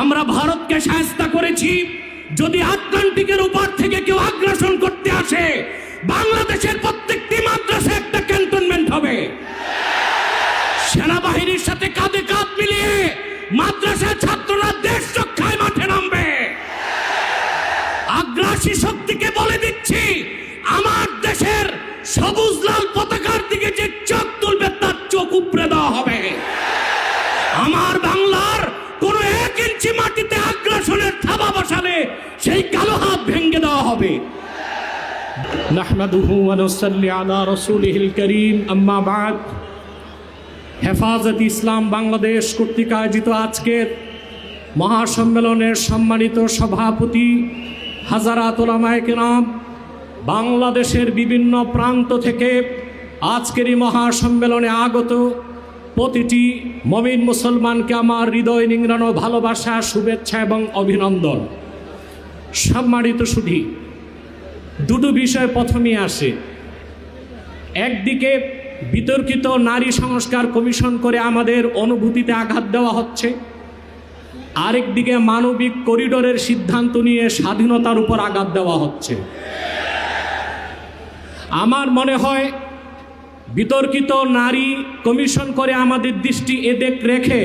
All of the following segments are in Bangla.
আমরা ভারতকে শায়েস্তা করেছি। যদি আটলান্টিকের উপর থেকে কেউ আগ্রাসন করতে আসে, বাংলাদেশের প্রত্যেকটি মাদ্রাসা একটা ক্যান্টনমেন্ট হবে। সেনাবাহিনীর সাথে কাঁধে কাঁধ মিলিয়ে মাদ্রাসার ছাত্ররা দেশ রক্ষায় মাঠে নামবে। আগ্রাসী শক্তিকে বলে দিচ্ছি, আমার দেশের সবুজ লাল পতাকার দিকে যে চোখ তুলবে তার চোখ উপড়ে দেওয়া হবে। আমার বাংলার কোন 1 ইঞ্চি মাটিতে আগ্রাসনের থাবা বসালে সেই কালো হাত ভেঙে দেওয়া হবে। নাহমাদুহু ওয়া নুসাল্লি আলা রাসূলিহিল কারীম, আম্মা বাদ। হেফাজত ইসলাম বাংলাদেশ কর্তৃক আয়োজিত আজকের মহাসম্মেলনের সম্মানিত সভাপতি হাজারাত উলামায়ে কেরাম, বাংলাদেশের বিভিন্ন প্রান্ত থেকে আজকের এই মহাসম্মেলনে আগত প্রতিটি মুমিন মুসলমানকে আমার হৃদয় নিংড়ানো ভালোবাসা, শুভেচ্ছা এবং অভিনন্দন। সম্মানিত সুধী, দুটো বিষয় প্রথমেই আসে। একদিকে বিতর্কিত নারী সংস্কার কমিশন করে আমাদের অনুভূতিতে আঘাত দেওয়া হচ্ছে, আরেকদিকে মানবিক করিডোরের সিদ্ধান্ত নিয়ে স্বাধীনতার উপর আঘাত দেওয়া হচ্ছে। আমার মনে হয় বিতর্কিত নারী কমিশন করে আমাদের দৃষ্টি এদিক রেখে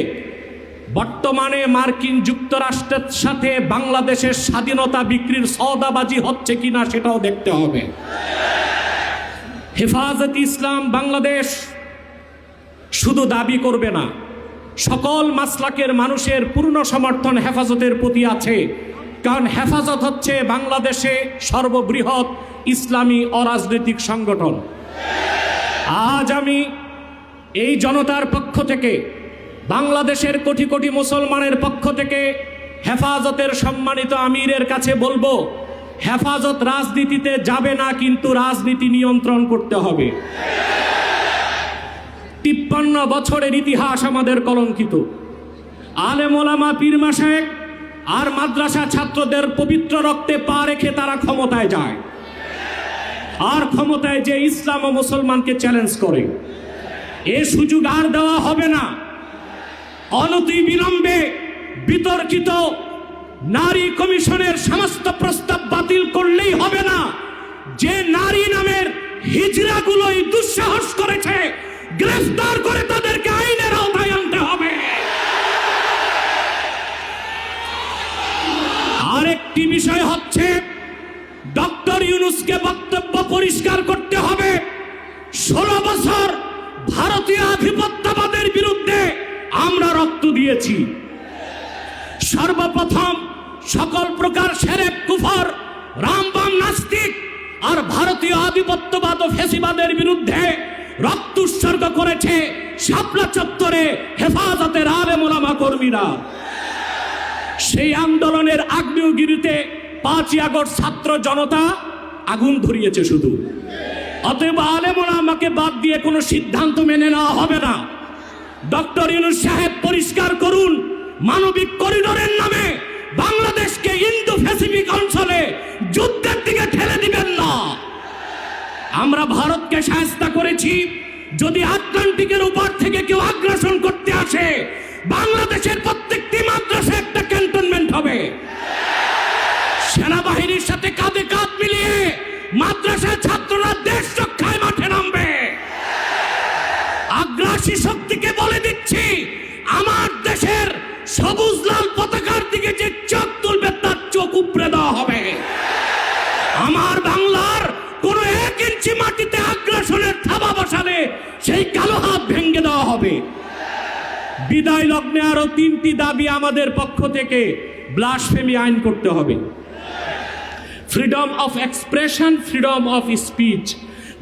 বর্তমানে মার্কিন যুক্তরাষ্ট্রের সাথে বাংলাদেশের স্বাধীনতা বিক্রির সওদাবাজি হচ্ছে কিনা সেটাও দেখতে হবে। হেফাজত ইসলাম বাংলাদেশ শুধু দাবি করবে না, সকল মাসলাকের মানুষের পূর্ণ সমর্থন হেফাজতের প্রতি আছে। কারণ হেফাজত হচ্ছে বাংলাদেশে সর্ববৃহৎ ইসলামী অরাজনৈতিক সংগঠন। আজ আমি এই জনতার পক্ষ থেকে, বাংলাদেশের কোটি কোটি মুসলমানের পক্ষ থেকে হেফাজতের সম্মানিত আমিরের কাছে বলবো, হেফাজত রাজনীতিতে যাবে না, কিন্তু রাজনীতি নিয়ন্ত্রণ করতে হবে। 53 বছরের ইতিহাস আমাদের কলঙ্কিত। আলেম ওলামা, পীর মাশায়েখ আর মাদ্রাসা ছাত্রদের পবিত্র রক্তে পা রেখে তারা ক্ষমতায় যায়, আর ক্ষমতায় যে ইসলাম ও মুসলমানকে চ্যালেঞ্জ করে। এ সুযোগ আর দেওয়া হবে না। অনতিবিলম্বে বিতর্কিত নারী কমিশনের সমস্ত প্রস্তাব বাতিল করলেই হবে না। যে নারী নামের হিজড়াগুলোই দুঃসাহস করেছে, গ্রেফতার করে তাদেরকে আইনের আওতায় আনতে হবে। আরেকটি বিষয় হচ্ছে, ডক্টর ইউনূসকে বক্তব্য পরিষ্কার করতে হবে। 16 বছর ভারতীয় আধিপত্যবাদের বিরুদ্ধে আমরা রক্ত দিয়েছি। সর্বপ্রথম সকল প্রকার সেরেক, কুফর, রামবাম, নাস্তিক আর ভারতীয় আধিপত্যবাদ ও ফ্যাসিবাদের বিরুদ্ধে রক্ত উৎসর্গ করেছে শাপলা চত্বরে হেফাজতের আলেম ওলামা কর্মীরা। সেই আন্দোলনের আগ্নেয়গিরিতে 5ই আগস্ট ছাত্র জনতা আগুন ধরিয়েছে শুধু। অতএব আলেম ওলামাকে বাদ দিয়ে কোনো সিদ্ধান্ত মেনে নেওয়া হবে না। ডক্টর ইউনূস সাহেব পরিষ্কার করুন, মানবিক করিডোরের নামে বাংলাদেশকে ইন্দো প্যাসিফিক অঞ্চলে যুদ্ধের দিকে ঠেলে দিবেন না। আমরা ভারতকে শায়েস্তা করেছি। যদি আটলান্টিকের উপর থেকে কেউ আগ্রাসন করতে আসে, বাংলাদেশের প্রত্যেকটি মাদ্রাসা একটা ক্যান্টনমেন্ট হবে। সেনাবাহিনীর সাথে কাঁধে কাঁধ মিলিয়ে মাদ্রাসার ছাত্ররা দেশ রক্ষায় মাঠে নামবে। আগ্রাসী শক্তিকে বলে দিচ্ছি, আমার দেশের সবুজ লাল পতাকার দিকে যে চোখ তুলবে তার চোখ উপড়ে দেওয়া হবে। আমার বাংলার কোন 1 ইঞ্চি মাটিতে আগ্রাসনের থাবা বসালে সেই কালো হাত ভেঙে দেওয়া হবে। বিদায় লগ্নে আরো 3টি দাবি আমাদের পক্ষ থেকে। ব্লাসফেমি আইন করতে হবে, freedom of expression, freedom of speech.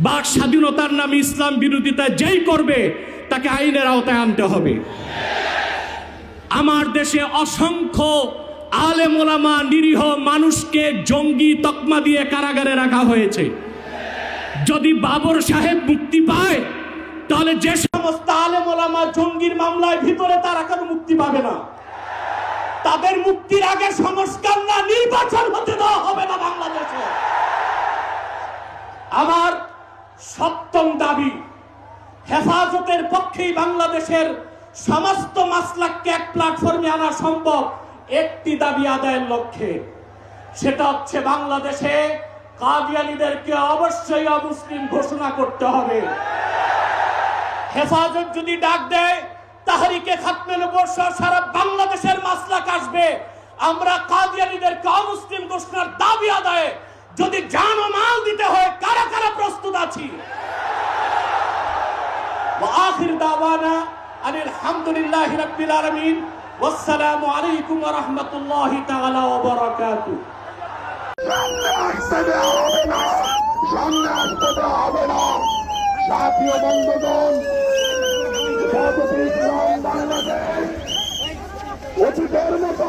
বাক স্বাধীনতার নামে ইসলাম বিরোধিতা যেই করবে তাকে আইনের আওতায় আনতে হবে। আমার দেশে অসংখ্য আলেম ওলামা, নিরীহ মানুষকে জঙ্গি তকমা দিয়ে কারাগারে রাখা হয়েছে। যদি বাবর সাহেব মুক্তি পায়, তাহলে যে সমস্ত আলেম ওলামা জঙ্গির মামলায় ভিতরে, তারা কেন মুক্তি পাবে না? তাদের মুক্তির আগে সংস্কার না নির্বাচন হতে দেওয়া হবে না বাংলাদেশে। আমার 7ম দাবি, হেফাজতের পক্ষেই বাংলাদেশের সমস্ত মাসলাককে এক প্ল্যাটফর্মে আনা সম্ভব। একটি দাবি আদায়ের লক্ষ্যে, সেটা হচ্ছে বাংলাদেশে কাদিয়ানীদেরকে অবশ্যই অমুসলিম ঘোষণা করতে হবে। হেফাজত যদি ডাক দেয়, তাহরিকে খাতমে নবুয়্বত সহ সারা বাংলাদেশের মাসলাক আসবে। আমরা কাদিয়ানীদেরকে অমুসলিম ঘোষণার দাবি আদায়ে যদি জান ও মাল দিতে হয়, কারা কারা প্রস্তুত আছি। ওয়া আখির দাওয়ানা আনিল হামদুলিল্লাহি রাব্বিল আলামিন। ওয়াসসালামু আলাইকুম ওয়া রাহমাতুল্লাহি তাআলা ওয়া বারাকাতুহু। জাতীয় বন্ধুগণ, বাংলাদেশ অতীতের মতো